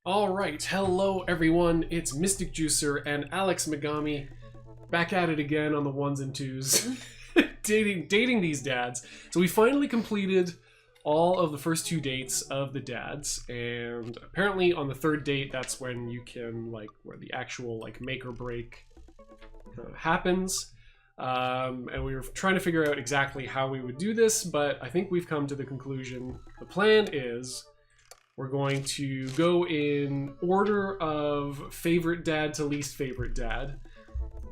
Alright, hello everyone, it's Mystic Juicer and Alexmegami back at it again on the ones and twos, dating these dads. So we finally completed all of the first 2 dates of the dads, and apparently on the 3rd date, that's when you can, where the actual, make or break happens. And we were trying to figure out exactly how we would do this, but I think we've come to the conclusion. The plan is we're going to go in order of favorite dad to least favorite dad,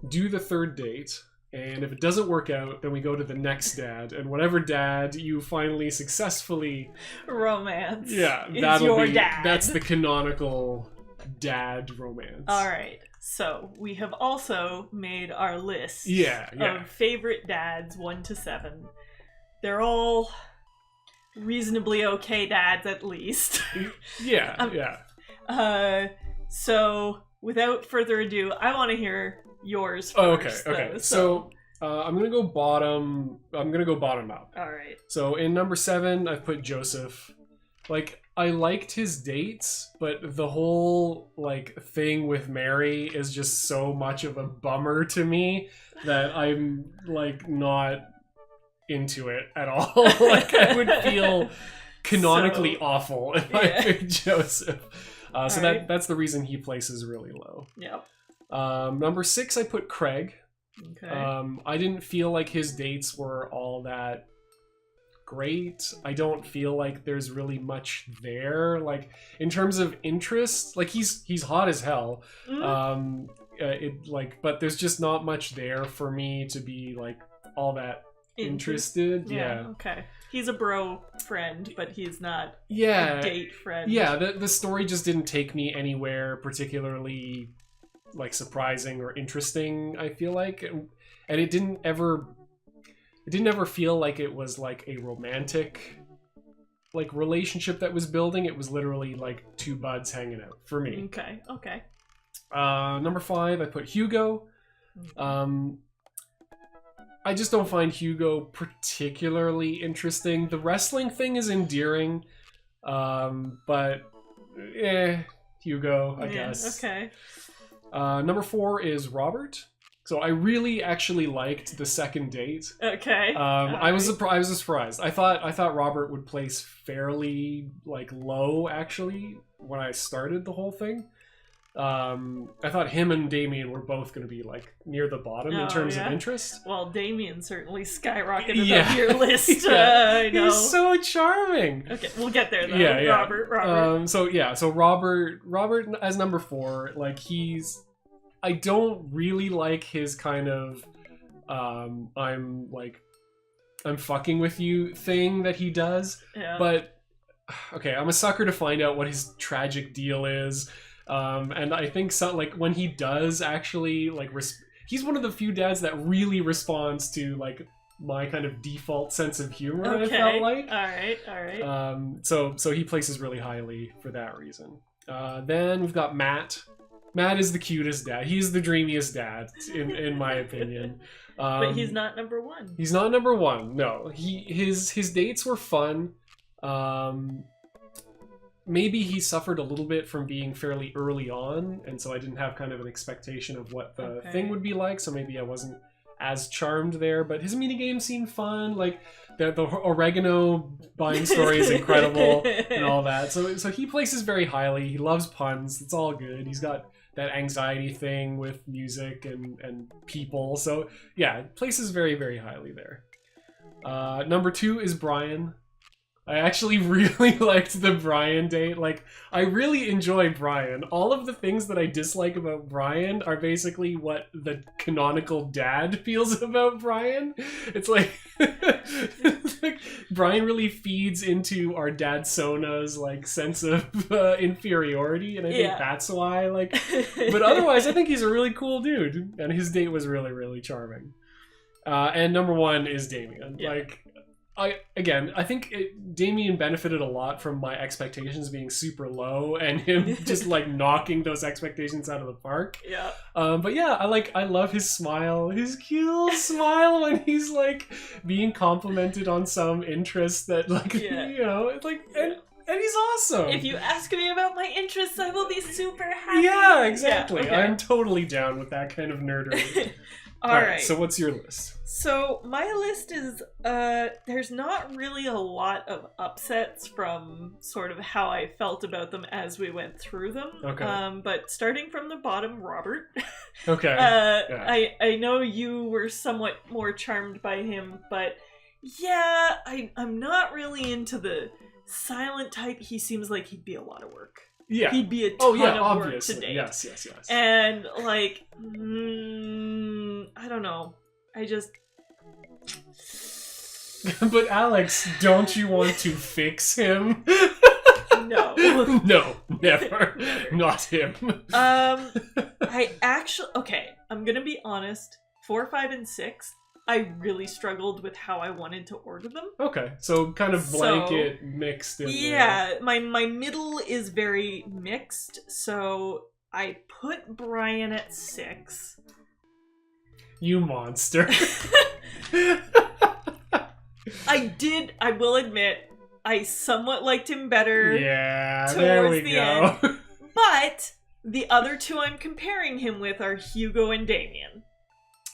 do the 3rd date, and if it doesn't work out, then we go to the next dad, and whatever dad you finally successfully romance. Yeah, that's the canonical dad romance. All right. So we have also made our list of favorite dads 1 to 7. They're all reasonably okay dads, at least. So without further ado, I want to hear yours first. Okay. So I'm gonna go bottom up. All right. So in number 7, I've put Joseph. I liked his dates, but the whole thing with Mary is just so much of a bummer to me that I'm not into it at all. I would feel canonically awful if I picked Joseph. That's the reason he places really low. Yep. Number 6, I put Craig. Okay. I didn't feel like his dates were all that great. I don't feel like there's really much there. In terms of interest, he's hot as hell. But there's just not much there for me to be all that interested. Yeah. Okay. He's a bro friend, but he's not a date friend. Yeah, the story just didn't take me anywhere particularly surprising or interesting, I feel like. And it didn't ever feel like it was a romantic relationship that was building. It was literally 2 buds hanging out for me. Okay. Number 5, I put Hugo. I just don't find Hugo particularly interesting. The wrestling thing is endearing, but Hugo, I guess. Okay. Number 4 is Robert. So I really actually liked the 2nd date. Okay. I was surprised. I thought Robert would place fairly low actually when I started the whole thing. I thought him and Damien were both going to be near the bottom in terms of interest. Well, Damien certainly skyrocketed up your list. I know. He's so charming. Okay, we'll get there though. Yeah. Robert. So Robert as number 4, I don't really like his kind of I'm fucking with you thing that he does. Yeah. But okay, I'm a sucker to find out what his tragic deal is. And I think when he does actually he's one of the few dads that really responds to my kind of default sense of humor. Okay. I felt like. All right. So he places really highly for that reason. Then we've got Matt. Matt is the cutest dad. He's the dreamiest dad, in my opinion. But he's not number 1. He's not number 1. No, his dates were fun. Maybe he suffered a little bit from being fairly early on, and so I didn't have kind of an expectation of what the thing would be like, so maybe I wasn't as charmed there, but his minigame seemed fun. The oregano buying story is incredible and all that. So he places very highly. He loves puns. It's all good. He's got that anxiety thing with music and people. So yeah, places very, very highly there. Number 2 is Brian. I actually really liked the Brian date. I really enjoy Brian. All of the things that I dislike about Brian are basically what the canonical dad feels about Brian. It's Brian really feeds into our dad Sona's sense of inferiority, and I think that's why. But otherwise, I think he's a really cool dude, and his date was really, really charming. And number 1 is Damien. Yeah. I think Damien benefited a lot from my expectations being super low and him just knocking those expectations out of the park. Yeah. But yeah, I love his smile, his cute smile when he's being complimented on some interest that And he's awesome. If you ask me about my interests, I will be super happy. Yeah, exactly. Yeah, okay. I'm totally down with that kind of nerdery. All right. So what's your list? So my list is, there's not really a lot of upsets from sort of how I felt about them as we went through them. Okay. But starting from the bottom, Robert. Okay. I know you were somewhat more charmed by him, but yeah, I'm not really into the silent type. He seems like he'd be a lot of work. Yeah. He'd be a ton of work obviously. to date. Yes. And, like, I don't know. I just... But Alex, don't you want to fix him? No. No, never. Not him. I actually... Okay, I'm gonna be honest. 4, 5, and 6, I really struggled with how I wanted to order them. Okay, so kind of blanket mixed in Yeah, my middle is very mixed, so I put Brian at 6. You monster. I will admit, I somewhat liked him better. Yeah, there we go. End, but the other two I'm comparing him with are Hugo and Damien.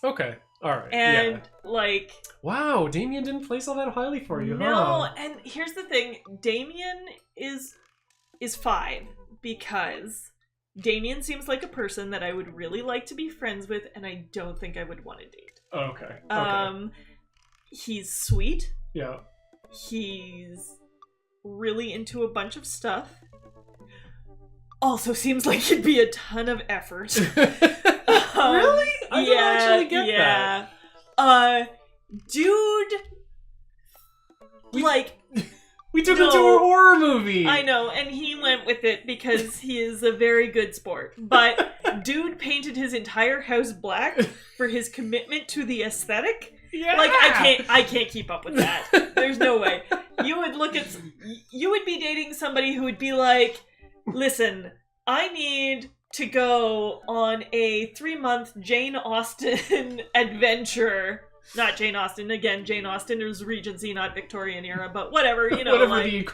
Okay, alright. And, like... Wow, Damien didn't place all that highly for you, no, huh? and here's the thing. Damien is 5, because Damien seems like a person that I would really like to be friends with, and I don't think I would want to date. Okay. He's sweet. Yeah. He's really into a bunch of stuff. Also seems like he'd be a ton of effort. Really? I don't actually get that. Dude, we took him to a horror movie. I know, and he went with it because he is a very good sport. But dude painted his entire house black for his commitment to the aesthetic. Yeah. Like, I can't keep up with that. There's no way. You would be dating somebody who would be like, listen, I need to go on a 3-month Jane Austen adventure. Not Jane Austen. Again, Jane Austen is Regency, not Victorian era, but whatever, you know.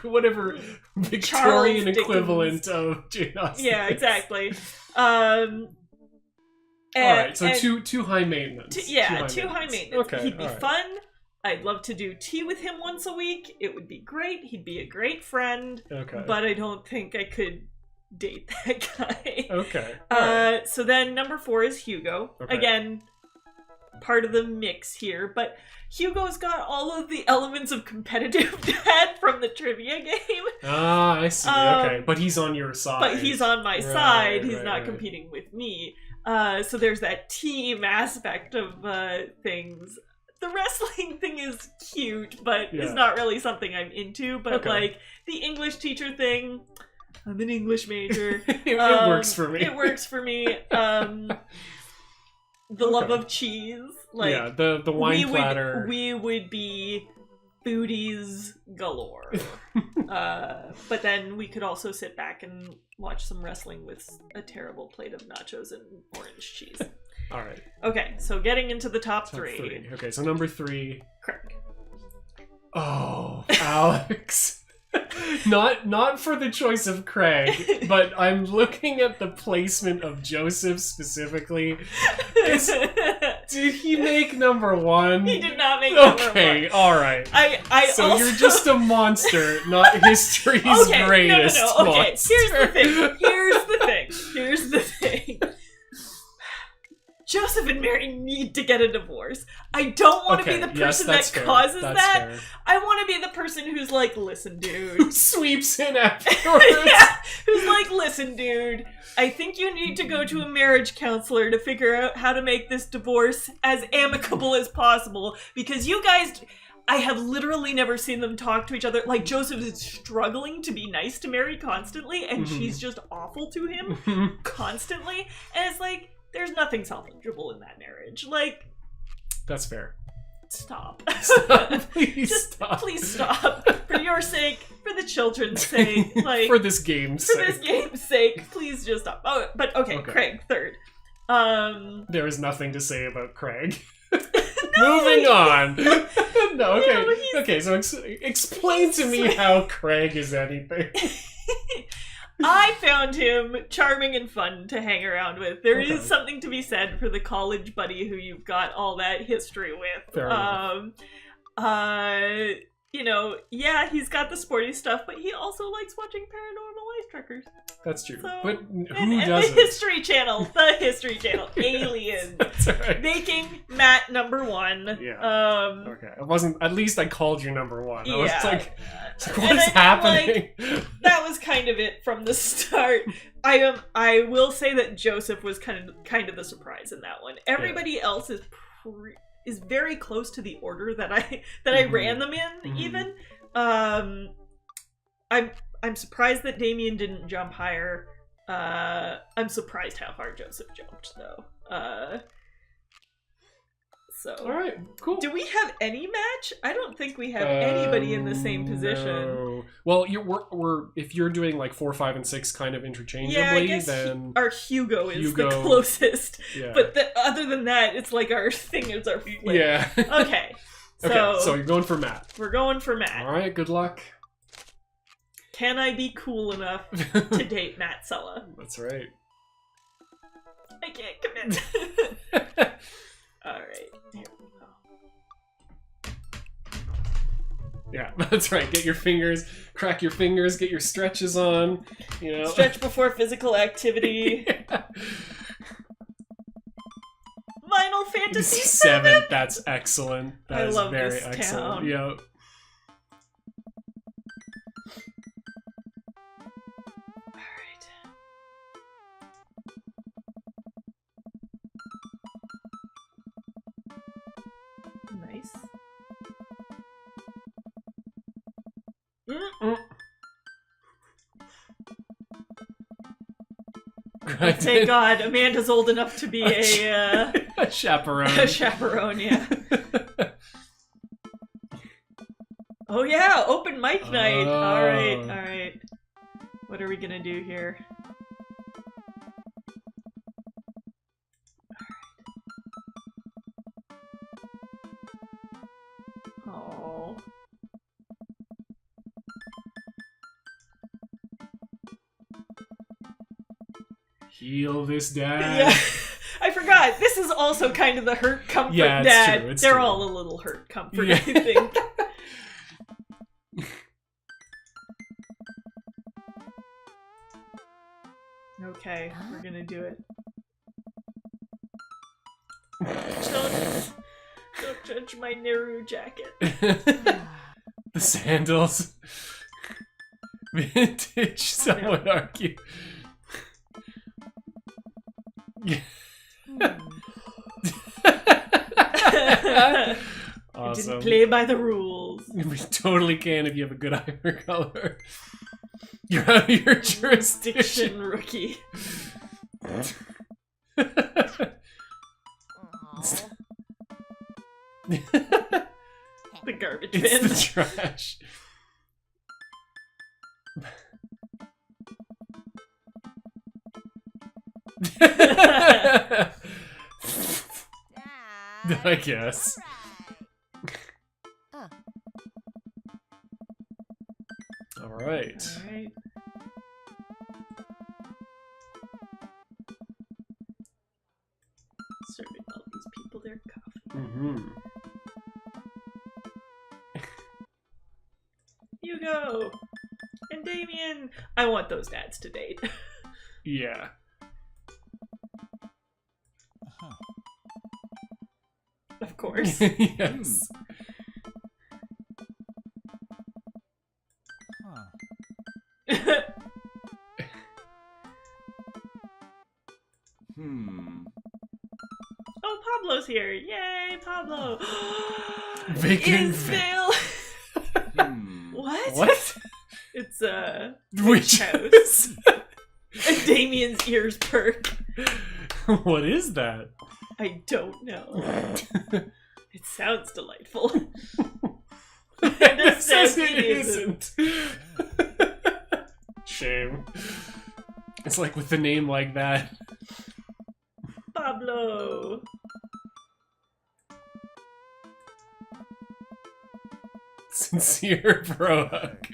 whatever Victorian equivalent of Jane Austen. Yeah, exactly. Alright, so too high maintenance. Too high maintenance. Okay, He'd be fun. I'd love to do tea with him once a week. It would be great. He'd be a great friend. Okay. But I don't think I could date that guy. Okay. So then number 4 is Hugo. Okay. Again, part of the mix here, but Hugo's got all of the elements of competitive dad from the trivia game. Ah, I see. Okay, but he's on your side. But he's on my side. He's not competing with me. So there's that team aspect of things. The wrestling thing is cute, but it's not really something I'm into. But like the English teacher thing, I'm an English major. It works for me. It works for me. The love of cheese, like the wine platter. We would be foodies galore. But then we could also sit back and watch some wrestling with a terrible plate of nachos and orange cheese. All right. Okay, so getting into the top three. Okay, so number 3. Craig. Oh, Alex. Not for the choice of Craig, but I'm looking at the placement of Joseph specifically. Did he make number 1? He did not make number 1. Okay, alright. So also... you're just a monster, not history's greatest No. Okay, monster. Here's the thing. Joseph and Mary need to get a divorce. I don't want to be the person that causes that. Fair. I want to be the person who's like, listen, dude. Who sweeps in afterwards. Who's like, listen, dude. I think you need to go to a marriage counselor to figure out how to make this divorce as amicable as possible. Because you guys... I have literally never seen them talk to each other. Like, Joseph is struggling to be nice to Mary constantly, and she's just awful to him constantly. And it's like... There's nothing salvageable in that marriage. Like... That's fair. Stop. Please stop. Please stop. For your sake, for the children's sake. Like, for this game's sake. For this game's sake, please just stop. Oh, but okay, Craig, 3rd. There is nothing to say about Craig. Moving on. No, okay. No, Okay, so explain to me how Craig is anything. I found him charming and fun to hang around with. There Okay. is something to be said for the college buddy who you've got all that history with. Fair enough. You know, yeah, he's got the sporty stuff, but he also likes watching Paranormal Life Trackers. That's true. So, But who and doesn't? the History Channel, Aliens. That's alright. Making Matt #1. Yeah. Okay. It wasn't. At least I called you number one. I was Yeah. like, And what is I mean, happening? that was kind of it from the start. I will say that Joseph was kind of the surprise in that one. Everybody else is very close to the order that I ran them in. Even I'm surprised that Damien didn't jump higher. I'm surprised how far Joseph jumped though. So All right, cool. do we have any match? I don't think we have anybody in the same position. No. Well, we're if you're doing like 4, 5, and 6 kind of interchangeably, Yeah, I guess then our Hugo is the Hugo- closest. yeah. But other than that, it's like our thing is our flip. Yeah. Okay. Okay, so you're going for Matt. We're going for Matt. All right, good luck. Can I be cool enough to date Matt Sulla? That's right. I can't commit. Alright, here we go. Yeah, that's right. Get your fingers, crack your fingers, get your stretches on, you know. Stretch before physical activity. Yeah. Final Fantasy 7. That's excellent. That I is love very this excellent. town. Yeah. Alright. Nice. Thank God, Amanda's old enough to be a chaperone. a chaperone, yeah. Oh yeah, open mic night. Oh. Alright. What are we gonna do here? Oh. Heal this dad. Yeah. I forgot. This is also kind of the hurt comfort Yeah, it's dad. true, it's They're true. all a little hurt comfort, Yeah. I think. Okay, we're gonna do it. Don't judge my Neru jacket. The sandals. Vintage, some would argue. I Awesome. didn't play by the rules. We totally can if you have a good eye for color. You're out of your jurisdiction. Diction rookie. The garbage bin. It's the trash. I guess. All right. Alright. Serving all these people their coffee. Mm-hmm. Hugo! And Damien! I want those dads to date. Yeah. Of course. Yes. Oh, Pablo's here! Yay, Pablo! Vacant Isville! What? What? It's a Which house. And Damien's ears perk. What is that? I don't know. It sounds delightful. It says it it isn't. Shame. It's like with a name like that. sincere bro hug.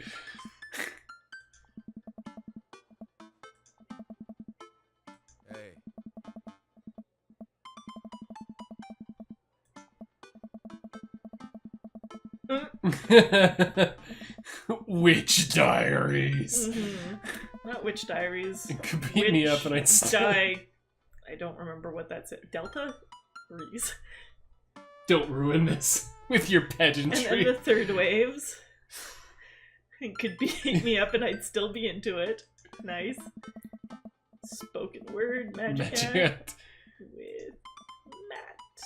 Witch Diaries. Not Witch Diaries. It could beat me up and I'd still... I don't remember what that's it. Delta? Reese. Don't ruin this with your pageantry. And then the third waves. It could beat me up and I'd still be into it. Nice. Spoken word Magic with Matt.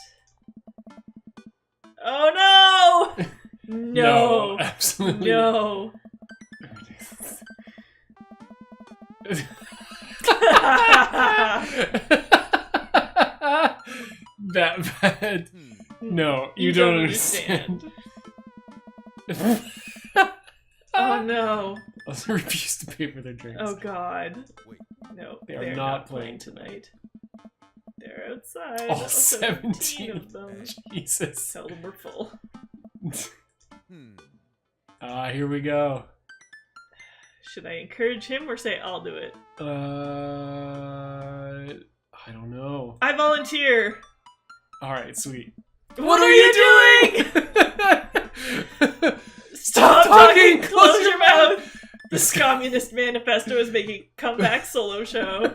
Oh no! No, absolutely no. That bad. No, you don't understand. Oh no. Also refuse to pay for their drinks. Oh god. No, they're not playing tonight. They're outside. All 17 of them. Jesus. Tell them we're full. Here we go. Should I encourage him or say I'll do it? I don't know. I volunteer. Alright, sweet. What are you doing? Stop talking! Close your mouth! This Communist Manifesto is making a comeback solo show.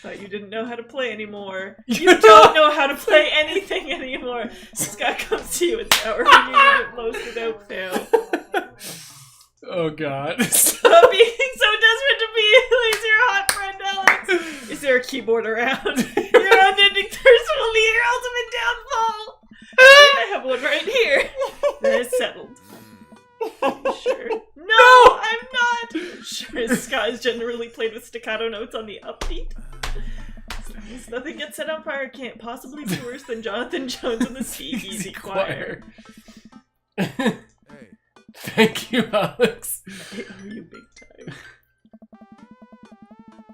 Thought you didn't know how to play anymore. You don't know how to play anything anymore. Scott comes to you with our unit most without fail. Oh god. Stop being so desperate to be He's your hot friend, Alex. Is there a keyboard around? Your unending thirst will lead your ultimate downfall. I have one right here. Then it's settled. Sure. No, I'm not. Sure, Scott is generally played with staccato notes on the upbeat. Since nothing gets set on fire can't possibly be worse than Jonathan Jones in the Speakeasy Choir. Thank you, Alex. I owe you big time.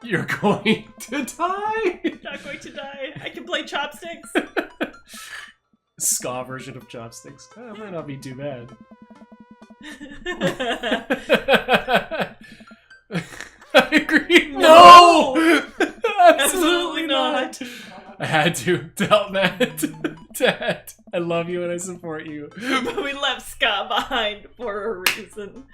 You're going to die? Not going to die. I can play chopsticks. Ska version of chopsticks. That might not be too bad. I agree. No! Absolutely not. I had to help Matt. Dad, I love you and I support you. But we left Scott behind for a reason.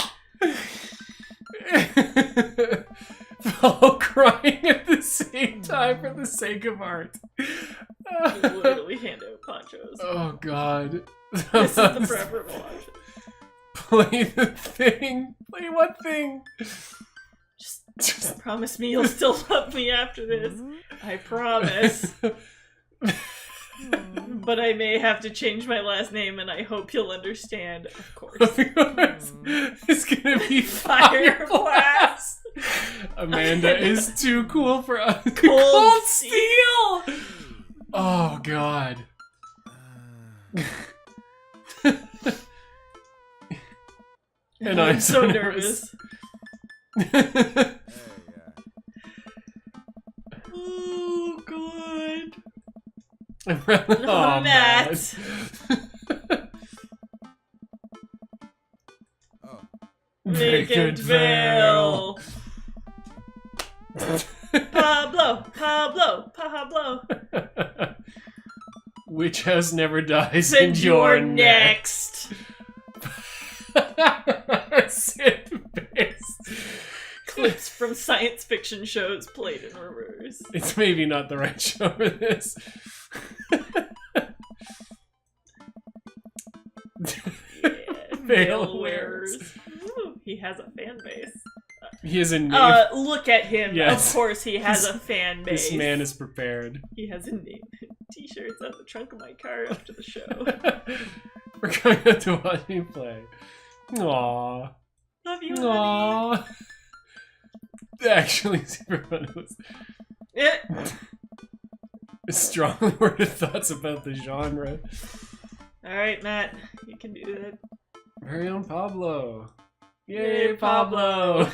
All crying at the same time for the sake of art. We literally hand out ponchos. Oh god. This is the preferable option. Play the thing. Play what thing? Just promise me you'll still love me after this. I promise. But I may have to change my last name and I hope you'll understand, of course. Of course. It's gonna be Fire Blast. Amanda is too cool for us. Cold Steel! Oh god. And I'm so nervous. Oh god. Oh, Matt. Vacant-Vale. Pablo, Pablo, Pablo. Witch House Never Dies and you're next. Sid face. Clips from science fiction shows played in reverse. It's maybe not the right show for this. Veil wearers. Ooh, he has a fan base. He has a name. Look at him. Yes. Of course he has a fan base. This man is prepared. He has a name. T-shirts out the trunk of my car after the show. We're going out to watch me play. Aww. Love you, Aww. honey. Actually, super fun was strongly worded thoughts about the genre. Alright, Matt. You can do that. Very own Pablo. Yay, Pablo!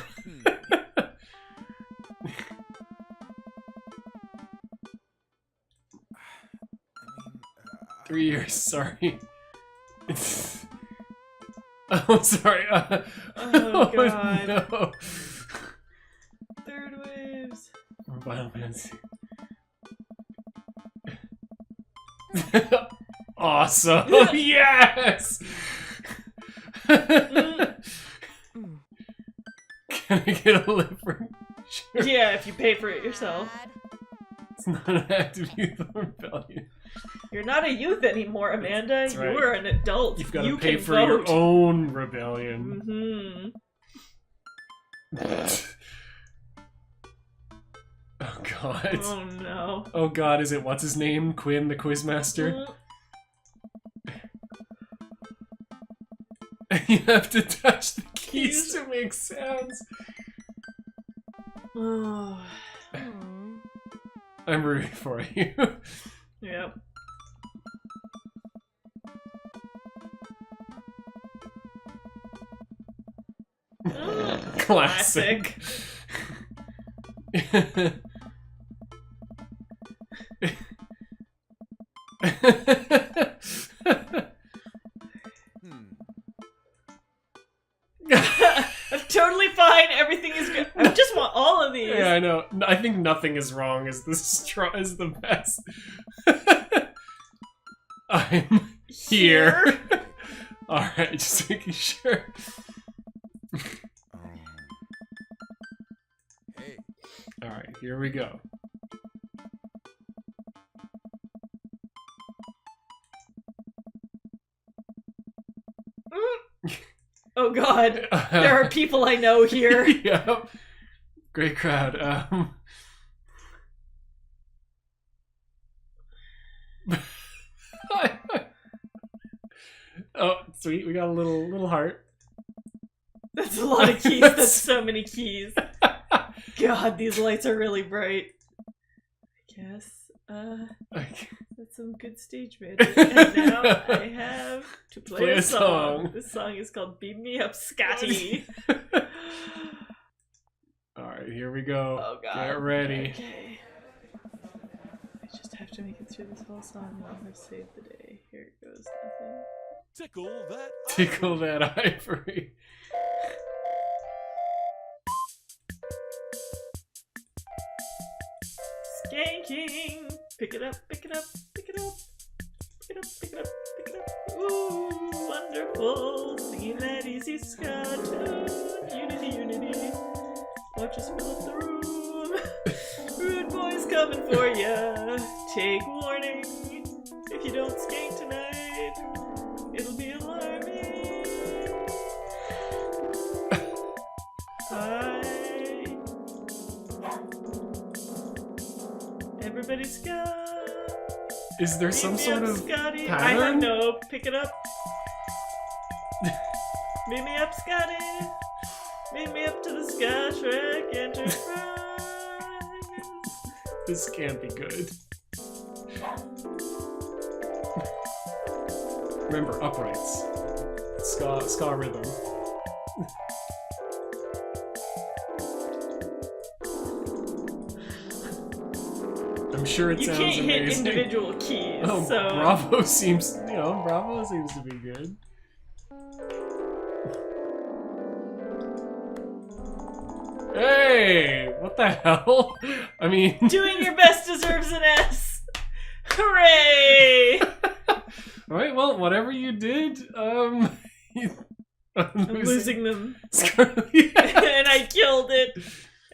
3 years, sorry. Oh, sorry. Oh god. No. Third waves. Final Fantasy. Awesome. Yes. Can I get a lip for sure? Yeah, if you pay for it yourself. It's not an active youth rebellion. You're not a youth anymore, Amanda. That's right. You are an adult. You've got to you pay can for vote. your own rebellion. Oh god. Oh no. Oh god, is it what's his name? Quinn the Quizmaster? You have to touch the keys to make sounds. Oh. I'm rooting for you. Yep. Classic. I'm totally fine. Everything is good. I just want all of these. Yeah, I know. I think nothing is wrong. Is the best. I'm here. All right, just making sure. Hey. All right, here we go. Oh god, there are people I know here. Yep. Great crowd. Oh, sweet. We got a little heart. That's a lot of keys. That's so many keys. God, these lights are really bright. I guess, that's some good stage magic. And now I have to play a song. This song is called Beam Me Up, Scotty. Alright, here we go. Oh god. Get ready. Okay. I just have to make it through this whole song while I save the day. Here it goes, nothing. Tickle that ivory. Skanking! Pick it up, pick it up, pick it up. Pick it up, pick it up, pick it up. Ooh, wonderful. Singing that easy ska tune. Unity, unity. Watch us fill up the room. Rude boys coming for ya. Take warning. If you don't skank tonight, it'll be alarming. Hi. Everybody ska. Is there some sort of Scotty. pattern? I don't know. Pick it up. Meet me up, Scotty. Meet me up to the Sky Shrek Enterprise. This can't be good. Remember, uprights. Ska rhythm. I'm sure it You sounds can't amazing. hit individual keys, Oh, so... Bravo seems, Bravo seems to be good. Hey! What the hell? I mean... Doing your best deserves an S! Hooray! Alright, well, whatever you did, I'm losing them. Scarlet. And I killed it.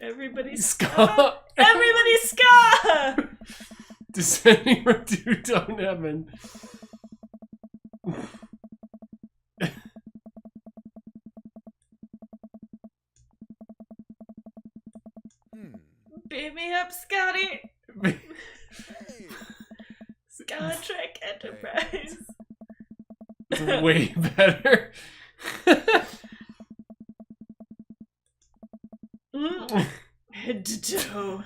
Everybody ska! Ska! Everybody ska! Descending from two-tone heaven. Beat me up, Scotty! Hey. Sky Trek Enterprise! It's way better. Head to toe.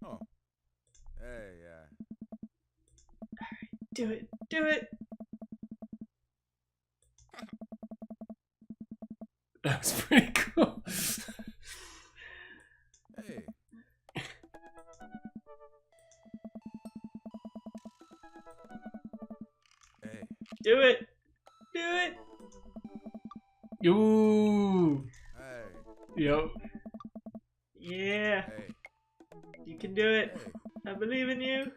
Oh. Hey, Do it. Do it. That was pretty cool. Hey. Do it. Do it. Ooh. Hey. Yep. Yeah. Hey. You can do it. Hey. I believe in you.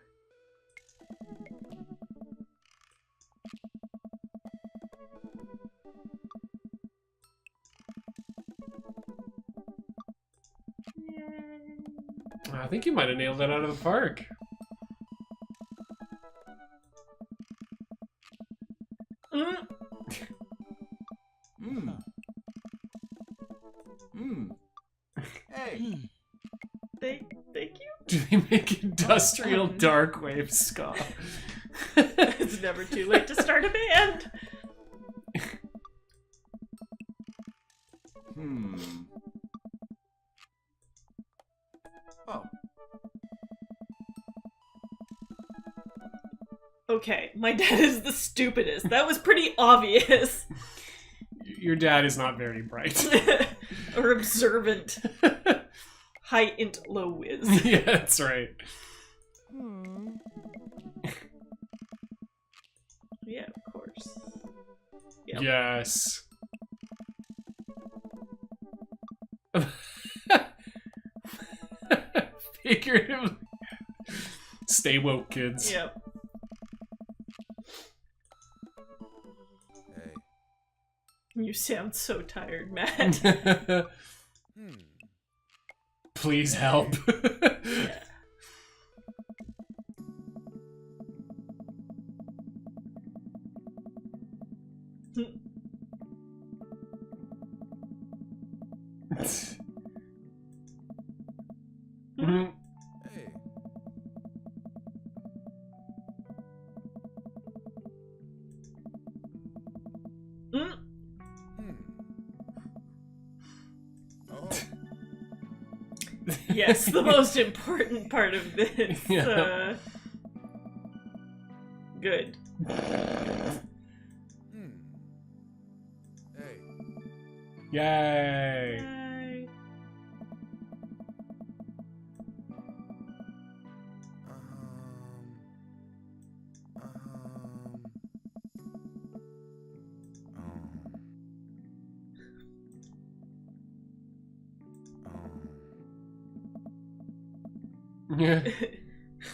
I think you might have nailed that out of the park. Mm. Hey. Thank you. Do they make industrial dark wave ska? It's never too late to start a band. Oh. Okay, my dad is the stupidest. That was pretty obvious. Your dad is not very bright. Or observant. High int, low whiz. Yeah, that's right. Yeah, of course. Yep. Yes. Figuratively. Stay woke, kids. Yep. Hey. You sound so tired, Matt. Please help. Yeah. Mhm. Hey. Mm. Oh. Yes, the most important part of this. Yeah. Good. Hey. Yay. Yay. Yeah.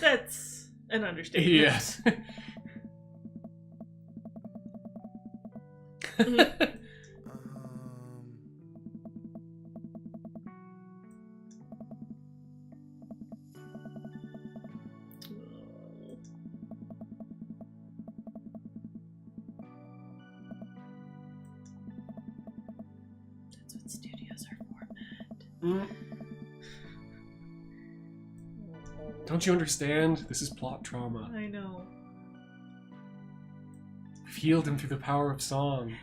That's an understatement. Yes. That's what studios are for, Matt. Mm. Don't you understand? This is plot trauma. I know. We've healed him through the power of song.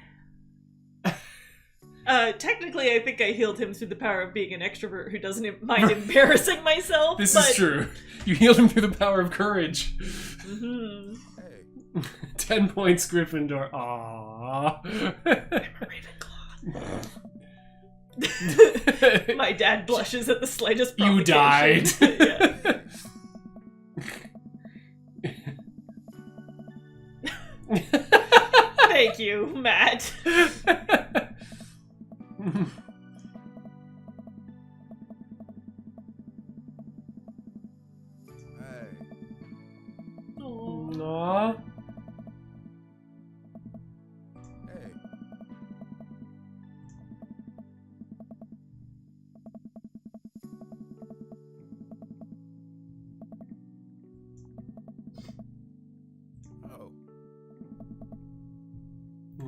Technically, I think I healed him through the power of being an extrovert who doesn't mind embarrassing myself. This but... is true. You healed him through the power of courage. Mm-hmm. Hey. 10 points, Gryffindor. Aww. I'm a Ravenclaw. My dad blushes at the slightest provocation. You died. Yeah. Thank you, Matt. Hey. Aww. Hey. Oh.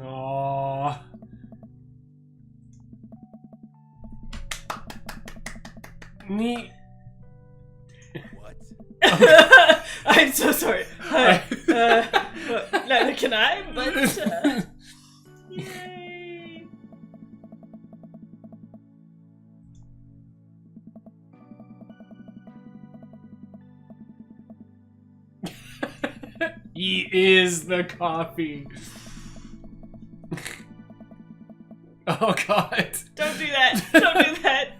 Aww. Neat. What? I'm so sorry. Neither can I, but yay. He is the coffee. Oh god. Don't do that. Don't do that.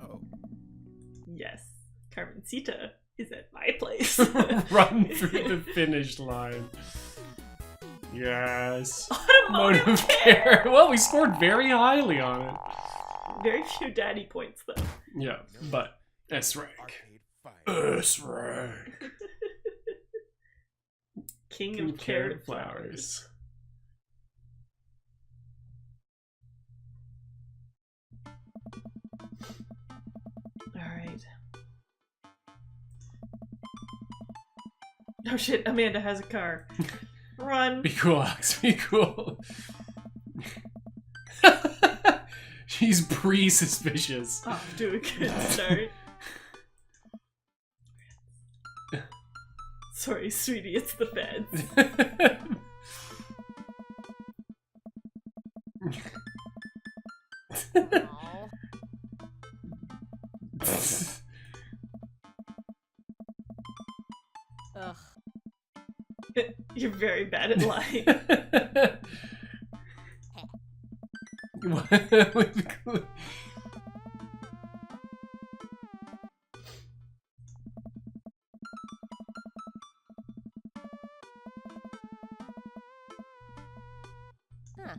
Oh. Yes. run through the finish line. Yes. Automotive care. Well, we scored very highly on it. Very few daddy points, though. Yeah, but S rank. Arcade 5. S rank. King of carrot flowers. Alright. Oh shit, Amanda has a car. Run! Be cool, Alex. Be cool. She's pre-suspicious. Off to a good start. Sorry, sweetie, it's the feds. Ugh. You're very bad at lying. Huh.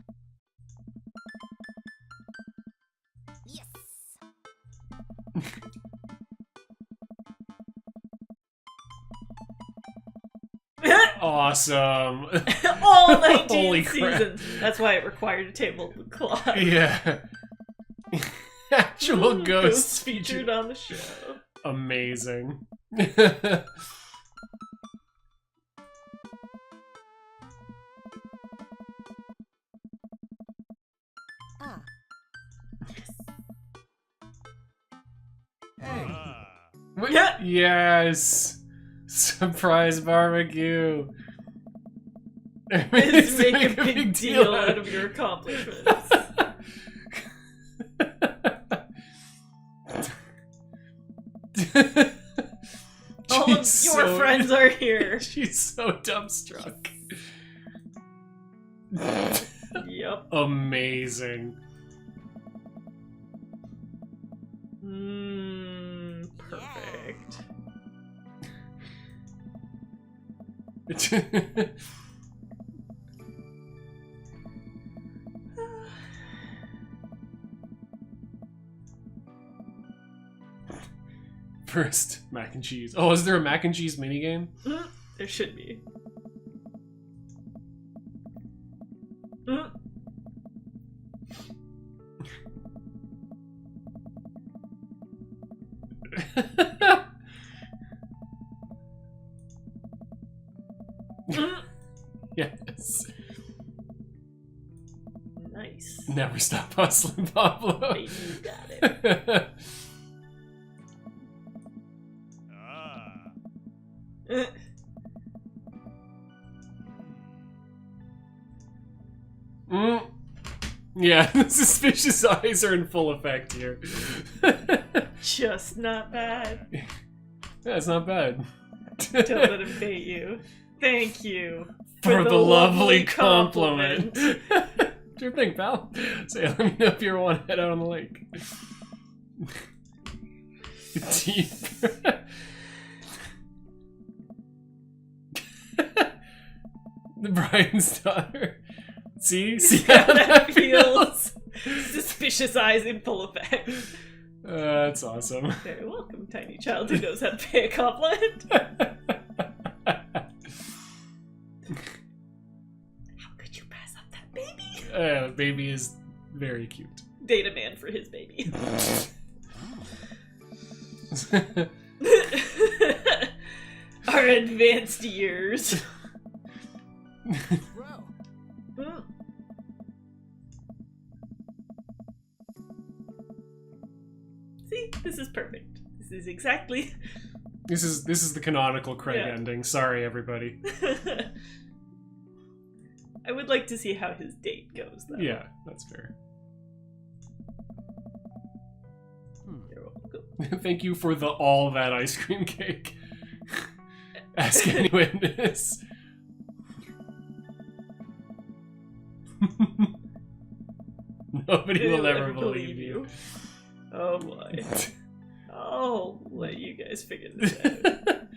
Yes. Awesome. All 19 Holy crap. seasons. That's why it required a tablecloth. Yeah. Actual ghosts Ghosts featured on the show. Amazing. Ah. Hey. Yeah. Yes. Surprise barbecue. Let's make a big deal out of your accomplishments. All of She's your so- friends are here. She's so dumbstruck. Yep. Amazing. Perfect. First, mac and cheese. Oh, is there a mac and cheese minigame? There should be. Mm. Mm. Yes. Nice. Never stop hustling, Pablo. Baby, you got it. Eh. Yeah, the suspicious eyes are in full effect here. Just not bad. Yeah, it's not bad. Don't let him bait you. Thank you For the lovely compliment. What's your thing, pal? Say, let me know if you ever want to head out on the lake. Deep. The Brian's daughter. See how that feels. Suspicious eyes in full effect. That's awesome. Very welcome, tiny child who knows how to pay a compliment. How could you pass up that baby? Baby is very cute. Data man for his baby. Our advanced years. Bro. Mm. See, this is perfect. This is exactly. This is the canonical Craig Yeah. ending. Sorry, everybody. I would like to see how his date goes, though. Yeah, that's fair. You're welcome. Thank you for all that ice cream cake. Ask any witness. Nobody will ever believe you. Oh boy. I'll let you guys figure this out.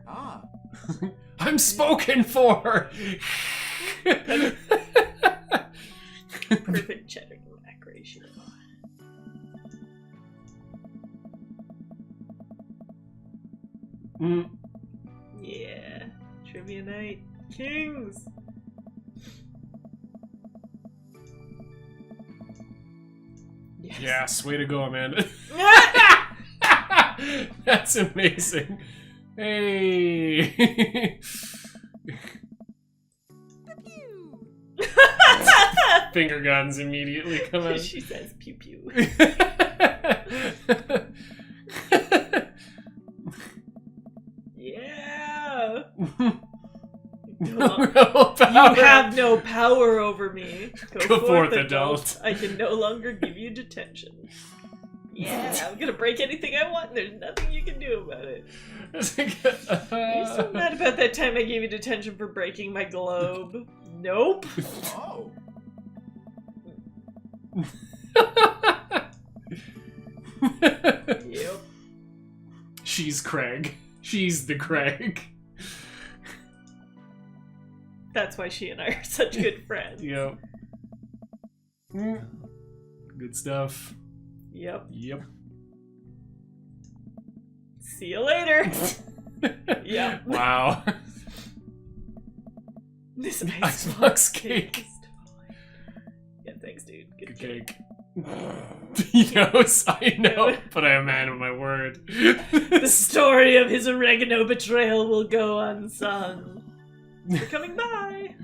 Ah. I'm spoken for! Perfect cheddar to mac ratio. Mm. Yeah. Trivia night. Kings! Yes. Yes, way to go, Amanda. That's amazing. Hey. Finger guns immediately come out. She says pew pew. Yeah. No You power. have no power over me. Go forth, adult. I can no longer give you detention. Yeah, I'm gonna break anything I want and there's nothing you can do about it. Are you still mad about that time I gave you detention for breaking my globe? Nope. Oh. Yep. She's Craig. She's the Craig. That's why she and I are such good friends. Yep. Good stuff. Yep. Yep. See you later. Yep. Wow. This Icebox cake. is divine. Yeah, thanks, dude. Good Good cake. cake. Yes, I know, but I am a man of my word. The story of his oregano betrayal will go unsung. We're coming by.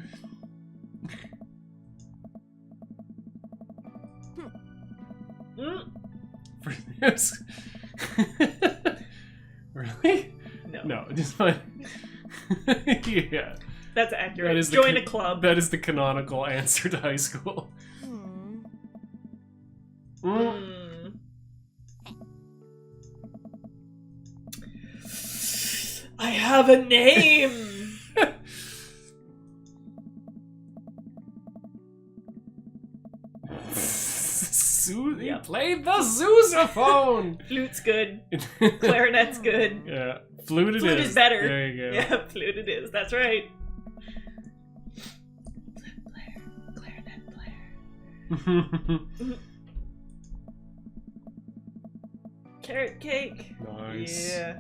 Mm. For this. Really? No, just fine. Yeah. That's accurate. That is the Join a club. That is the canonical answer to high school. Mm. I have a name. He Yep. played the sousaphone! Flute's good. Clarinet's good. Yeah, flute it Flute is better. There you go. Yeah, flute it is. That's right. Flute player. Clarinet player. Carrot cake. Nice. Yeah.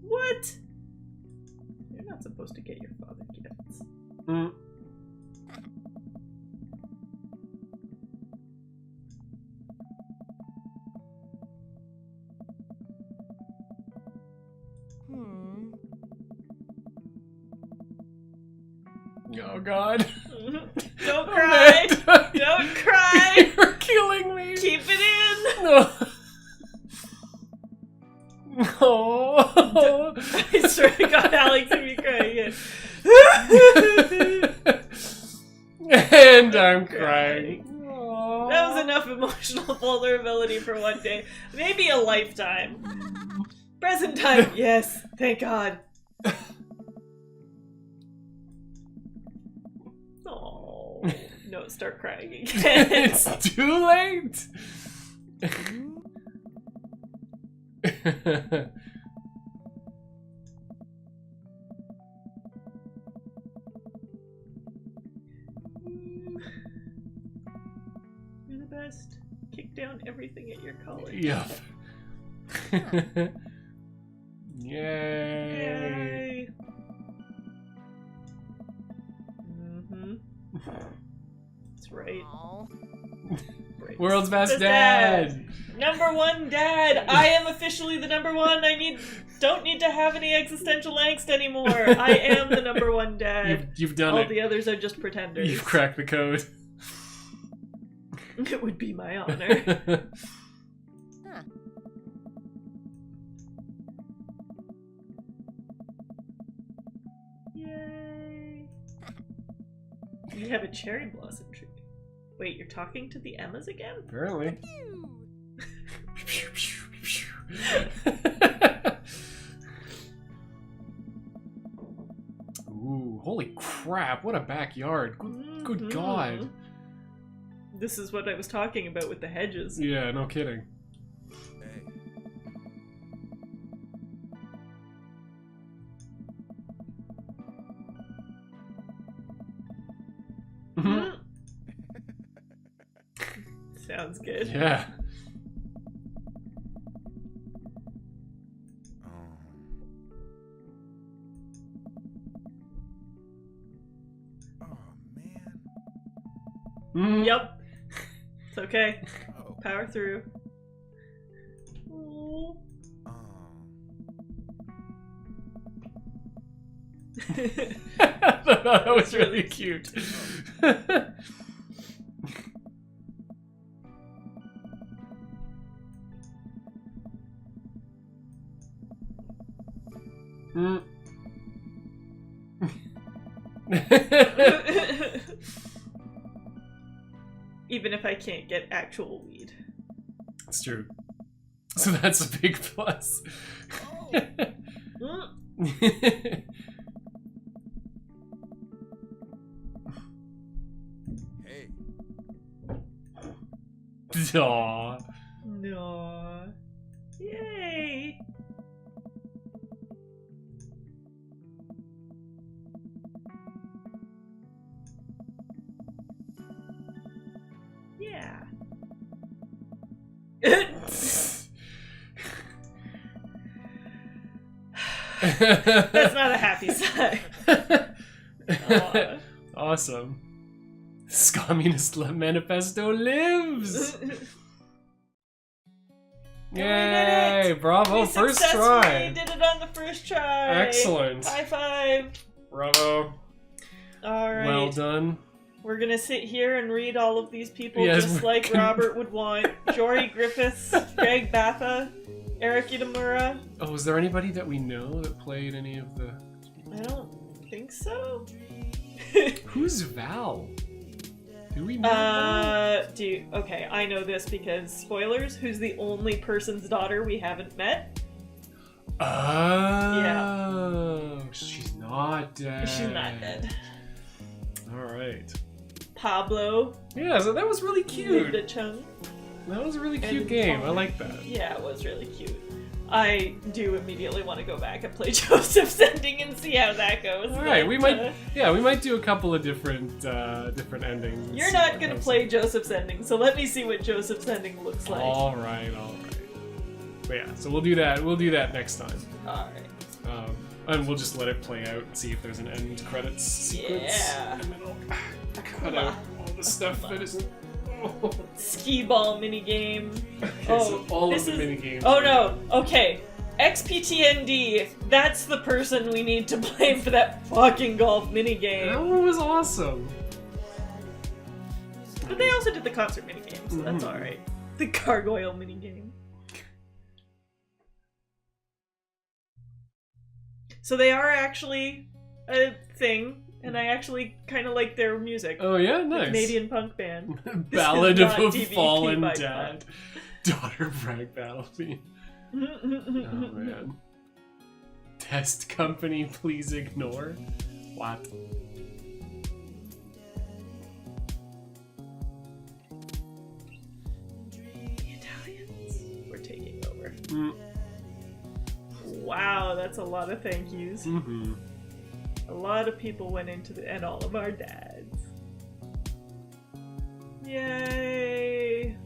What? You're not supposed to get your father gifts. Mm. Oh God. Don't cry! Amanda, Don't cry! You're killing me! Keep it in! No. Oh. I swear to God, Alex, if you cry again. And I'm crying. That was enough emotional vulnerability for one day. Maybe a lifetime. Present time, yes, thank God. Oh no, start crying again. It's too late. You're the best. Kick down everything at your college. Yep. Yay. Yay. Mm-hmm. That's right. Right. World's best Best dad. Number one dad. I am officially the number one. Don't need to have any existential angst anymore. I am the number one dad. You've done All it. the others are just pretenders. You've cracked the code. It would be my honor. Yay. We have a cherry blossom tree. Wait, you're talking to the Emmas again? Apparently. Ooh, holy crap, what a backyard. Good God. This is what I was talking about with the hedges. Yeah, no kidding. Hey. Sounds good. Yeah. Oh man. Yep. It's okay. Oh. Power through. Ooh. That was really cute. Even if I can't get actual weed. It's true. So that's a big plus. Hey. Aww. No. Yay. Yeah. That's not a happy sign. Aw. Awesome. This Communist Manifesto lives! Yay! Bravo! We First successfully try! did it on the first try. Excellent! High five. Bravo! All right. Well done. We're gonna sit here and read all of these people Yes, just we're like gonna- Robert would want. Jory Griffiths, Greg Batha, Eric Itamura. Oh, is there anybody that we know that played any of the... I don't think so. Who's Val? Do we know Val? Okay, I know this because spoilers, who's the only person's daughter we haven't met? Oh, she's not dead. She's not dead. Alright. Pablo. Yeah, so that was really cute. Linda Chung. That was a really cute And game. I Palmer. like that. Yeah, it was really cute. I do immediately want to go back and play Joseph's Ending and see how that goes. All right, we but, might. Yeah, we might do a couple of different different endings. and You're see not what gonna comes play up. Joseph's Ending, so let me see what Joseph's Ending looks like. All right. But yeah, so we'll do that. We'll do that next time. Alright. And we'll just let it play out and see if there's an end credits sequence. Yeah. And then I'll cut out all the stuff that isn't. Oh. Skee ball minigame. So all this of the is- minigames. Oh no, okay. XPTND, that's the person we need to blame for that fucking golf That minigame. one was awesome. But they also did the concert minigame, so that's Mhm. alright. The gargoyle minigame. So they are actually a thing, and I actually kind of like their music. Oh yeah, The nice. Canadian punk band. Ballad is of not a DVP Fallen by Dad. Daughter Brag Battle Theme. Oh man. Test company, please ignore. What? The Italians were taking over. Mm. Wow, that's a lot of thank yous. Mm-hmm. A lot of people went into the, and all of our dads. Yay!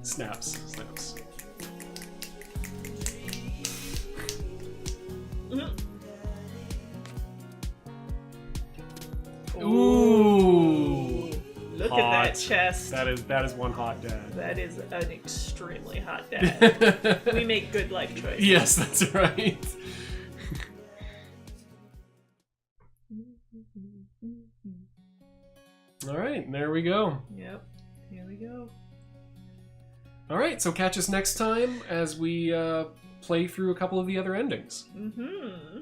Snaps. Ooh. Look Hot. at that chest. That is one hot dad. That is an extremely hot dad. We make good life choices. Yes, that's right. All right, there we go. Yep. Here we go. All right, so catch us next time as we play through a couple of the other endings. Mm-hmm.